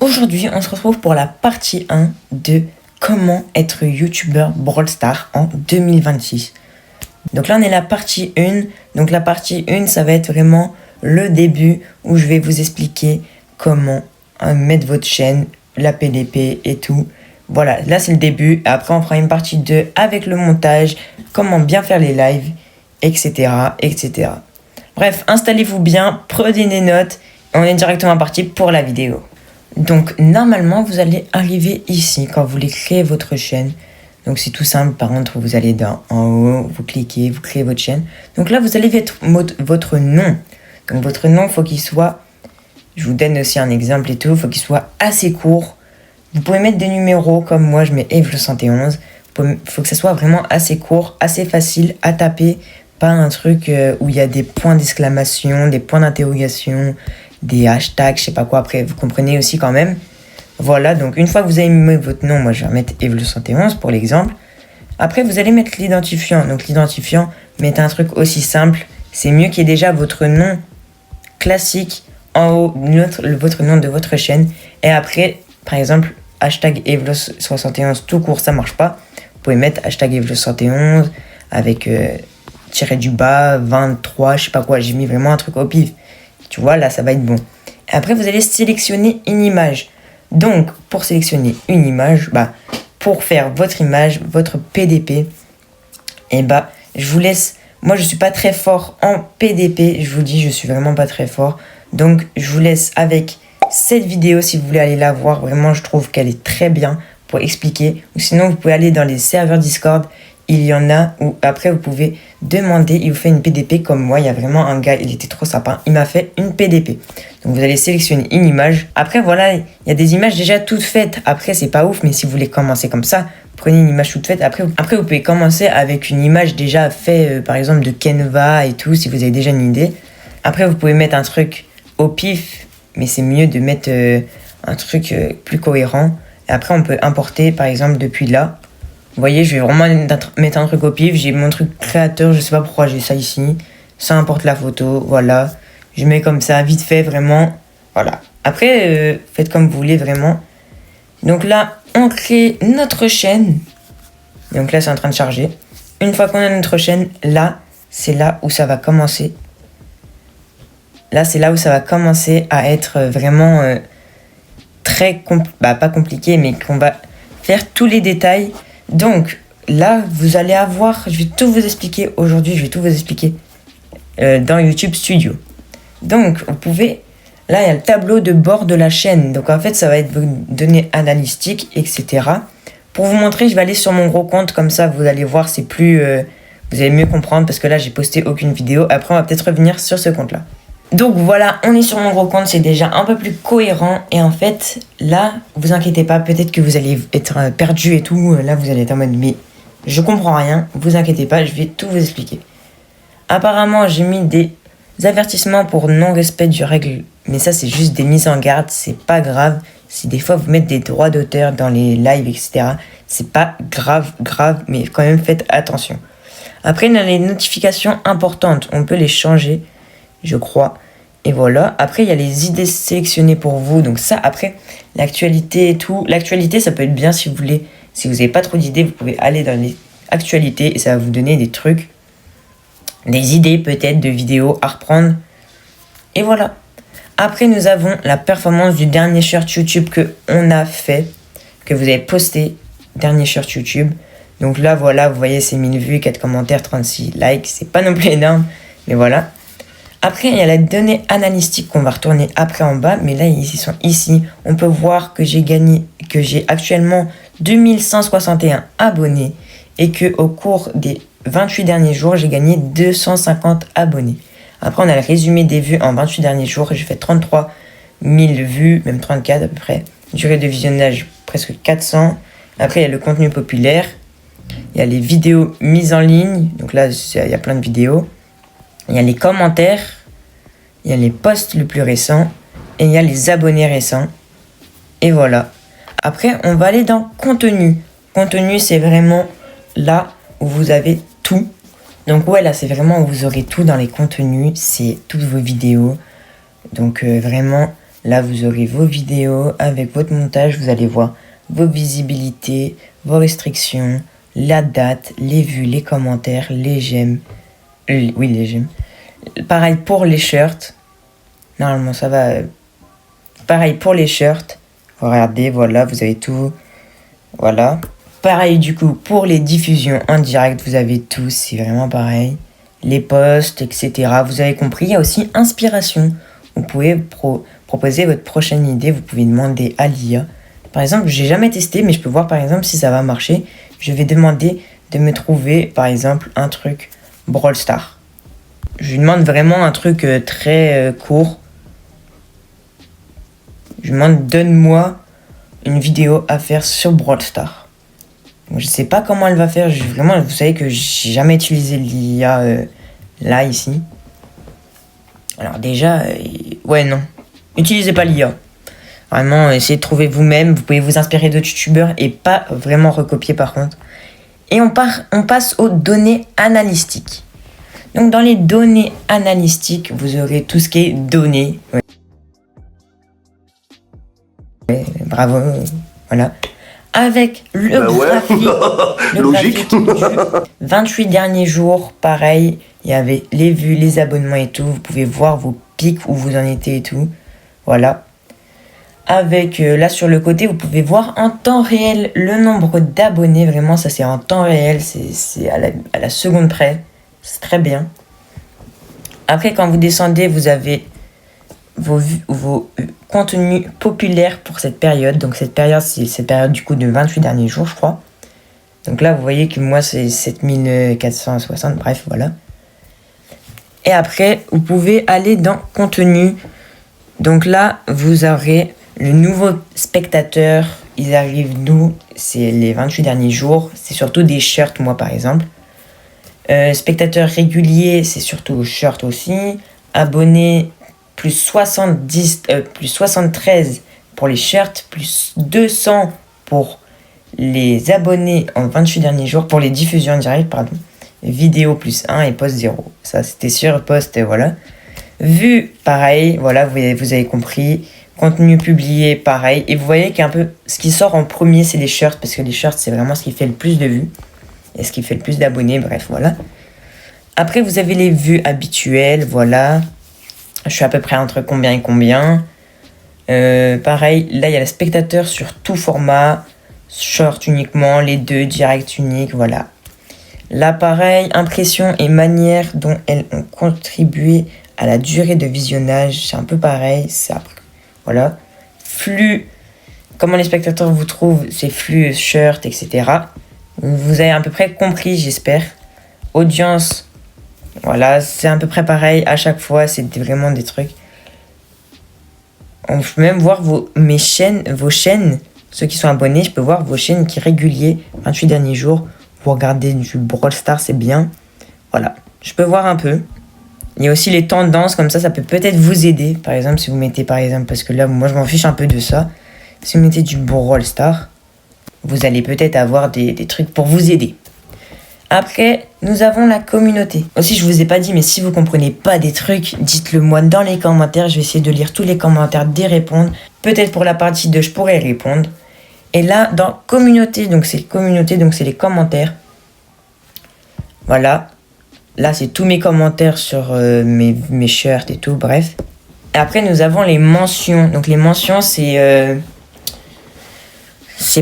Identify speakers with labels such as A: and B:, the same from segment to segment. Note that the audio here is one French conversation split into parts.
A: Aujourd'hui, on se retrouve pour la partie 1 de comment être youtubeur Brawl Stars en 2026. Donc là, on est la partie 1. Donc la partie 1, ça va être vraiment le début où je vais vous expliquer comment mettre votre chaîne, la PDP et tout. Voilà, là c'est le début. Après, on fera une partie 2 avec le montage, comment bien faire les lives, etc. etc. Bref, installez-vous bien, prenez des notes. On est directement parti pour la vidéo. Donc normalement vous allez arriver ici quand vous voulez créer votre chaîne. Donc c'est tout simple, par contre vous allez en haut, vous cliquez, vous créez votre chaîne. Donc là vous allez mettre votre nom. Donc votre nom, il faut qu'il soit, je vous donne aussi un exemple et tout, il faut qu'il soit assez court. Vous pouvez mettre des numéros comme moi je mets Eve71. Il faut que ça soit vraiment assez court, assez facile à taper. Pas un truc où il y a des points d'exclamation, des points d'interrogation, des hashtags, je sais pas quoi, après vous comprenez aussi quand même. Voilà, donc une fois que vous avez mis votre nom, moi je vais mettre Eve71 pour l'exemple. Après vous allez mettre l'identifiant, donc l'identifiant, mettez un truc aussi simple, c'est mieux qu'il y ait déjà votre nom classique en haut, votre nom de votre chaîne, et après, par exemple, hashtag Eve71 tout court, ça marche pas, vous pouvez mettre hashtag Eve71 avec tiré du bas, 23, je sais pas quoi, j'ai mis vraiment un truc au pif. Tu vois, là, ça va être bon. Après, vous allez sélectionner une image. Donc, pour sélectionner une image, pour faire votre image, votre PDP, je vous laisse... Moi, je suis pas très fort en PDP. Je vous dis, je suis vraiment pas très fort. Donc, je vous laisse avec cette vidéo si vous voulez aller la voir. Vraiment, je trouve qu'elle est très bien pour expliquer. Ou sinon, vous pouvez aller dans les serveurs Discord. Il y en a où après vous pouvez demander, il vous fait une PDP comme moi. Il y a vraiment un gars, il était trop sympa, il m'a fait une PDP. Donc vous allez sélectionner une image. Après voilà, il y a des images déjà toutes faites. Après c'est pas ouf, mais si vous voulez commencer comme ça, prenez une image toute faite. Après vous pouvez commencer avec une image déjà faite, par exemple de Canva et tout, si vous avez déjà une idée. Après vous pouvez mettre un truc au pif, mais c'est mieux de mettre un truc plus cohérent. Et après on peut importer par exemple depuis là. Vous voyez, je vais vraiment mettre un truc au pif. J'ai mon truc créateur, je sais pas pourquoi j'ai ça ici. Ça importe la photo, voilà. Je mets comme ça, vite fait, vraiment. Voilà. Après, faites comme vous voulez, vraiment. Donc là, on crée notre chaîne. Donc là, c'est en train de charger. Une fois qu'on a notre chaîne, là, c'est là où ça va commencer. Là, c'est là où ça va commencer à être vraiment très... pas compliqué, mais qu'on va faire tous les détails. Donc là, vous allez avoir, je vais tout vous expliquer aujourd'hui, je vais tout vous expliquer dans YouTube Studio. Donc vous pouvez, là il y a le tableau de bord de la chaîne. Donc en fait ça va être vos données analytiques, etc. Pour vous montrer, je vais aller sur mon gros compte, comme ça vous allez voir, c'est plus, vous allez mieux comprendre parce que là j'ai posté aucune vidéo. Après on va peut-être revenir sur ce compte là. Donc voilà, on est sur mon gros compte, c'est déjà un peu plus cohérent. Et en fait, là, vous inquiétez pas, peut-être que vous allez être perdu et tout. Là, vous allez être en mode, mais je comprends rien. Vous inquiétez pas, je vais tout vous expliquer. Apparemment, j'ai mis des avertissements pour non-respect du règle. Mais ça, c'est juste des mises en garde, c'est pas grave. Si des fois, vous mettez des droits d'auteur dans les lives, etc., c'est pas grave, mais quand même, faites attention. Après, on a les notifications importantes, on peut les changer, je crois. Et voilà. Après, il y a les idées sélectionnées pour vous. Donc ça, après, l'actualité et tout. L'actualité, ça peut être bien si vous voulez. Si vous n'avez pas trop d'idées, vous pouvez aller dans les actualités et ça va vous donner des trucs. Des idées peut-être de vidéos à reprendre. Et voilà. Après, nous avons la performance du dernier short YouTube que on a fait. Que vous avez posté. Dernier short YouTube. Donc là, voilà, vous voyez, c'est 1000 vues, 4 commentaires, 36 likes. C'est pas non plus énorme. Mais voilà. Après, il y a la donnée analytique qu'on va retourner après en bas. Mais là, ils sont ici. On peut voir que j'ai gagné, que j'ai actuellement 2161 abonnés. Et que au cours des 28 derniers jours, j'ai gagné 250 abonnés. Après, on a le résumé des vues en 28 derniers jours. J'ai fait 33 000 vues, même 34 à peu près. Durée de visionnage, presque 400. Après, il y a le contenu populaire. Il y a les vidéos mises en ligne. Donc là, il y a plein de vidéos. Il y a les commentaires, il y a les posts le plus récents et il y a les abonnés récents. Et voilà. Après, on va aller dans contenu. Contenu, c'est vraiment là où vous avez tout. Donc ouais, là, c'est vraiment où vous aurez tout dans les contenus. C'est toutes vos vidéos. Donc vraiment, Là, vous aurez vos vidéos avec votre montage. Vous allez voir vos visibilités, vos restrictions, la date, les vues, les commentaires, les j'aime. Oui, les j'aime. Pareil pour les shirts. Normalement, ça va. Pareil pour les shirts. Regardez, voilà, vous avez tout. Voilà. Pareil du coup pour les diffusions en direct, vous avez tout, c'est vraiment pareil. Les posts, etc. Vous avez compris, il y a aussi inspiration. Vous pouvez proposer votre prochaine idée, vous pouvez demander à l'IA. Par exemple, j'ai jamais testé, mais je peux voir par exemple si ça va marcher. Je vais demander de me trouver par exemple un truc Brawl Stars. Je lui demande vraiment un truc très court. Je lui demande donne-moi une vidéo à faire sur Brawl Stars. Je sais pas comment elle va faire. Vraiment, vous savez que j'ai jamais utilisé l'IA là, ici. Alors déjà, ouais, non. Utilisez pas l'IA. Vraiment, essayez de trouver vous-même. Vous pouvez vous inspirer d'autres youtubeurs et pas vraiment recopier par contre. Et on passe aux données analytiques. Donc dans les données analytiques, vous aurez tout ce qui est données. Ouais, bravo, voilà. Avec le graphique,
B: Logique.
A: du 28 derniers jours, pareil, il y avait les vues, les abonnements et tout. Vous pouvez voir vos pics, où vous en étiez et tout. Voilà. Avec, là sur le côté, vous pouvez voir en temps réel le nombre d'abonnés. Vraiment, ça c'est en temps réel, c'est à la seconde près. C'est très bien. Après, quand vous descendez, vous avez vos contenus populaires pour cette période. Donc cette période, c'est cette période du coup de 28 derniers jours, je crois. Donc là, vous voyez que moi, c'est 7460, bref, voilà. Et après, vous pouvez aller dans contenu. Donc là, vous aurez le nouveau spectateur. Ils arrivent d'où? C'est les 28 derniers jours. C'est surtout des shirts, moi, par exemple. Spectateur régulier, c'est surtout shirts aussi. Abonnés, plus 73 pour les shirts, plus 200 pour les abonnés en 28 derniers jours, pour les diffusions en direct, pardon. Vidéo plus 1 et post 0. Ça, c'était sur post, voilà. Vue, pareil, voilà, vous avez compris. Contenu publié, pareil. Et vous voyez qu'un peu, ce qui sort en premier, c'est les shirts, parce que les shirts, c'est vraiment ce qui fait le plus de vues. Et ce qui fait le plus d'abonnés, bref, voilà. Après, vous avez les vues habituelles, voilà. Je suis à peu près entre combien et combien. Pareil, là, il y a le spectateur sur tout format. Short uniquement, les deux, direct unique, voilà. Là, pareil, impression et manière dont elles ont contribué à la durée de visionnage. C'est un peu pareil, ça. Voilà. Flux, comment les spectateurs vous trouvent, c'est flux, shirt, etc. Vous avez à peu près compris, j'espère. Audience, voilà, c'est à peu près pareil à chaque fois, c'est vraiment des trucs. On peut même voir vos chaînes, ceux qui sont abonnés, je peux voir vos chaînes qui réguliers, 28 derniers jours. Vous regardez du Brawl Stars, c'est bien. Voilà, je peux voir un peu. Il y a aussi les tendances, comme ça peut peut-être vous aider. Par exemple, si vous mettez, par exemple, parce que là, moi, je m'en fiche un peu de ça. Si vous mettez du Brawl Stars, vous allez peut-être avoir des trucs pour vous aider. Après, nous avons la communauté. Aussi, je vous ai pas dit, mais si vous comprenez pas des trucs, dites-le moi dans les commentaires. Je vais essayer de lire tous les commentaires, d'y répondre. Peut-être pour la partie 2, je pourrais répondre. Et là, dans communauté, donc c'est les commentaires. Voilà. Là, c'est tous mes commentaires sur mes shirts et tout, bref. Et après, nous avons les mentions. Donc les mentions, c'est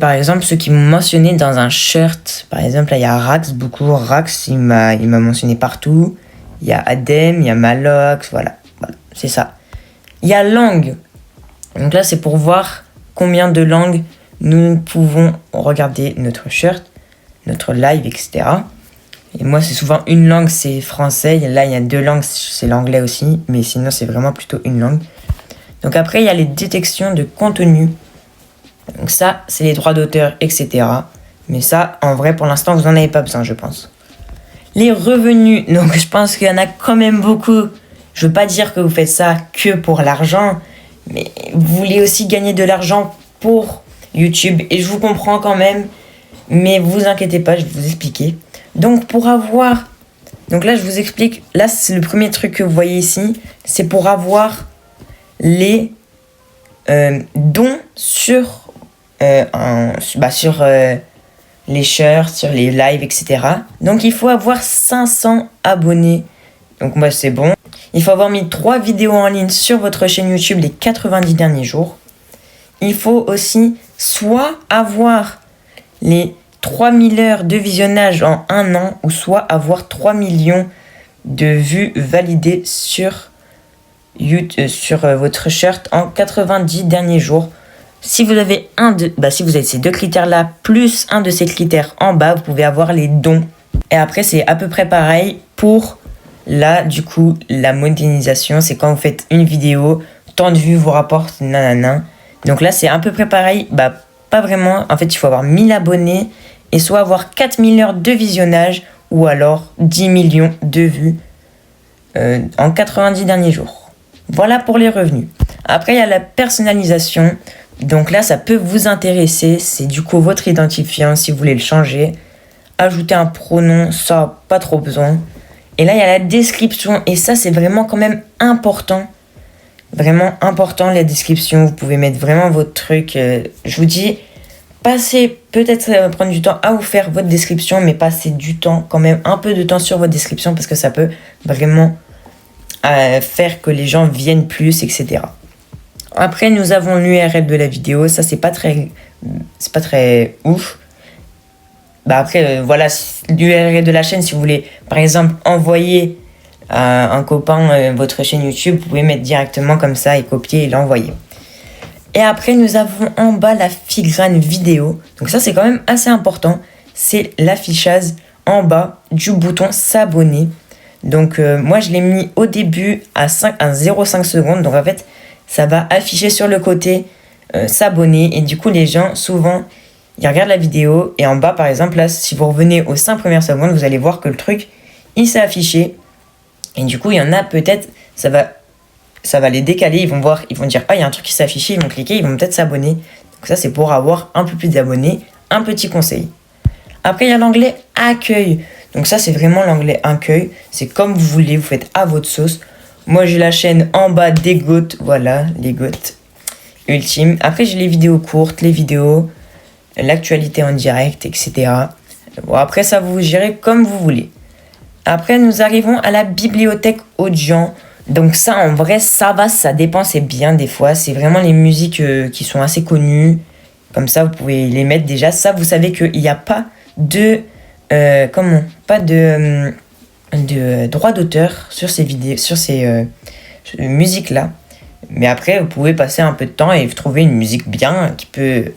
A: par exemple ceux qui m'ont mentionné dans un shirt. Par exemple, là, il y a Rax, beaucoup. Rax, il m'a mentionné partout. Il y a Adem, il y a Malox, voilà, c'est ça. Il y a langue. Donc là, c'est pour voir combien de langues nous pouvons regarder notre shirt, notre live, etc. Et moi, c'est souvent une langue, c'est français. Là, il y a 2 langues, c'est l'anglais aussi. Mais sinon, c'est vraiment plutôt une langue. Donc après, il y a les détections de contenu. Donc ça, c'est les droits d'auteur, etc. Mais ça, en vrai, pour l'instant, vous n'en avez pas besoin, je pense. Les revenus, donc je pense qu'il y en a quand même beaucoup. Je veux pas dire que vous faites ça que pour l'argent, mais vous voulez aussi gagner de l'argent pour YouTube. Et je vous comprends quand même, mais vous inquiétez pas, je vais vous expliquer. Donc pour avoir... Donc là, je vous explique. Là, c'est le premier truc que vous voyez ici. C'est pour avoir les dons sur, sur les shares, sur les lives, etc. Donc il faut avoir 500 abonnés. Donc moi c'est bon. Il faut avoir mis 3 vidéos en ligne sur votre chaîne YouTube les 90 derniers jours. Il faut aussi soit avoir les 3000 heures de visionnage en 1 an, ou soit avoir 3 millions de vues validées sur YouTube, sur votre shirt en 90 derniers jours. Si vous avez si vous avez ces 2 critères-là, plus un de ces critères en bas, vous pouvez avoir les dons. Et après, c'est à peu près pareil pour là, du coup, la monétisation. C'est quand vous faites une vidéo, tant de vues vous rapporte, nanana. Donc là, c'est à peu près pareil. Pas vraiment. En fait, il faut avoir 1000 abonnés et soit avoir 4000 heures de visionnage ou alors 10 millions de vues en 90 derniers jours. Voilà pour les revenus. Après, il y a la personnalisation. Donc là, ça peut vous intéresser. C'est du coup votre identifiant si vous voulez le changer. Ajouter un pronom, ça, pas trop besoin. Et là, il y a la description. Et ça, c'est vraiment quand même important. Vraiment important, la description. Vous pouvez mettre vraiment votre truc. Je vous dis, peut-être ça va prendre du temps à vous faire votre description, mais passez du temps, quand même un peu de temps sur votre description parce que ça peut vraiment faire que les gens viennent plus, etc. Après, nous avons l'URL de la vidéo. Ça, c'est pas très ouf. Après, voilà, l'URL de la chaîne, si vous voulez, par exemple, envoyer à un copain votre chaîne YouTube, vous pouvez mettre directement comme ça et copier et l'envoyer. Et après, nous avons en bas la filigrane vidéo. Donc ça, c'est quand même assez important. C'est l'affichage en bas du bouton s'abonner. Donc moi, je l'ai mis au début à 0,5 secondes. Donc en fait, ça va afficher sur le côté s'abonner. Et du coup, les gens, souvent, ils regardent la vidéo. Et en bas, par exemple, là, si vous revenez aux 5 premières secondes, vous allez voir que le truc, il s'est affiché. Et du coup, il y en a peut-être, ça va les décaler. Ils vont dire, ah, il y a un truc qui s'est affiché. Ils vont cliquer, ils vont peut-être s'abonner. Donc ça, c'est pour avoir un peu plus d'abonnés. Un petit conseil. Après, il y a l'onglet accueil. Donc ça, c'est vraiment l'onglet accueil. C'est comme vous voulez, vous faites à votre sauce. Moi, j'ai la chaîne en bas des GOAT. Voilà, les GOAT ultimes. Après, j'ai les vidéos courtes, les vidéos, l'actualité en direct, etc. Bon, après, ça, vous gérez comme vous voulez. Après, nous arrivons à la bibliothèque audience. Donc ça, en vrai, ça va, ça dépend, c'est bien des fois. C'est vraiment les musiques qui sont assez connues. Comme ça, vous pouvez les mettre déjà. Ça, vous savez qu'il n'y a pas de... de droit d'auteur sur ces vidéos, sur ces musiques-là. Mais après, vous pouvez passer un peu de temps et trouver une musique bien qui peut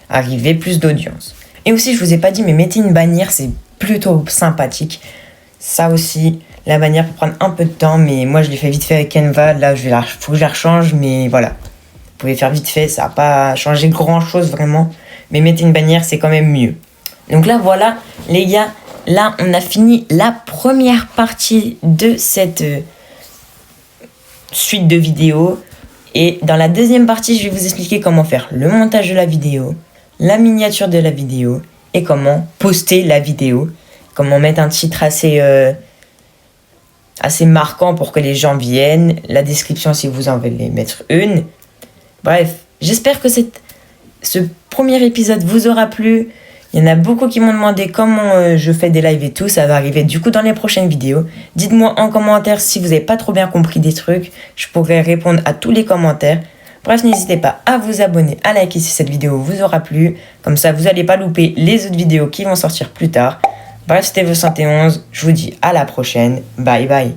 A: arriver plus d'audience. Et aussi, je vous ai pas dit, mais mettez une bannière, c'est plutôt sympathique. Ça aussi, la bannière peut prendre un peu de temps, mais moi, je l'ai fait vite fait avec Canva. Là, faut que je la rechange, mais voilà. Vous pouvez faire vite fait, ça va pas changer grand-chose vraiment. Mais mettez une bannière, c'est quand même mieux. Donc là, voilà, les gars, là, on a fini la première partie de cette suite de vidéos. Et dans la deuxième partie, je vais vous expliquer comment faire le montage de la vidéo, la miniature de la vidéo et comment poster la vidéo. Comment mettre un titre assez marquant pour que les gens viennent. La description si vous en voulez mettre une. Bref, j'espère que ce premier épisode vous aura plu. Il y en a beaucoup qui m'ont demandé comment je fais des lives et tout. Ça va arriver du coup dans les prochaines vidéos. Dites-moi en commentaire si vous n'avez pas trop bien compris des trucs. Je pourrais répondre à tous les commentaires. Bref, n'hésitez pas à vous abonner, à liker si cette vidéo vous aura plu. Comme ça, vous n'allez pas louper les autres vidéos qui vont sortir plus tard. Bref, c'était Vos 111. Je vous dis à la prochaine. Bye bye.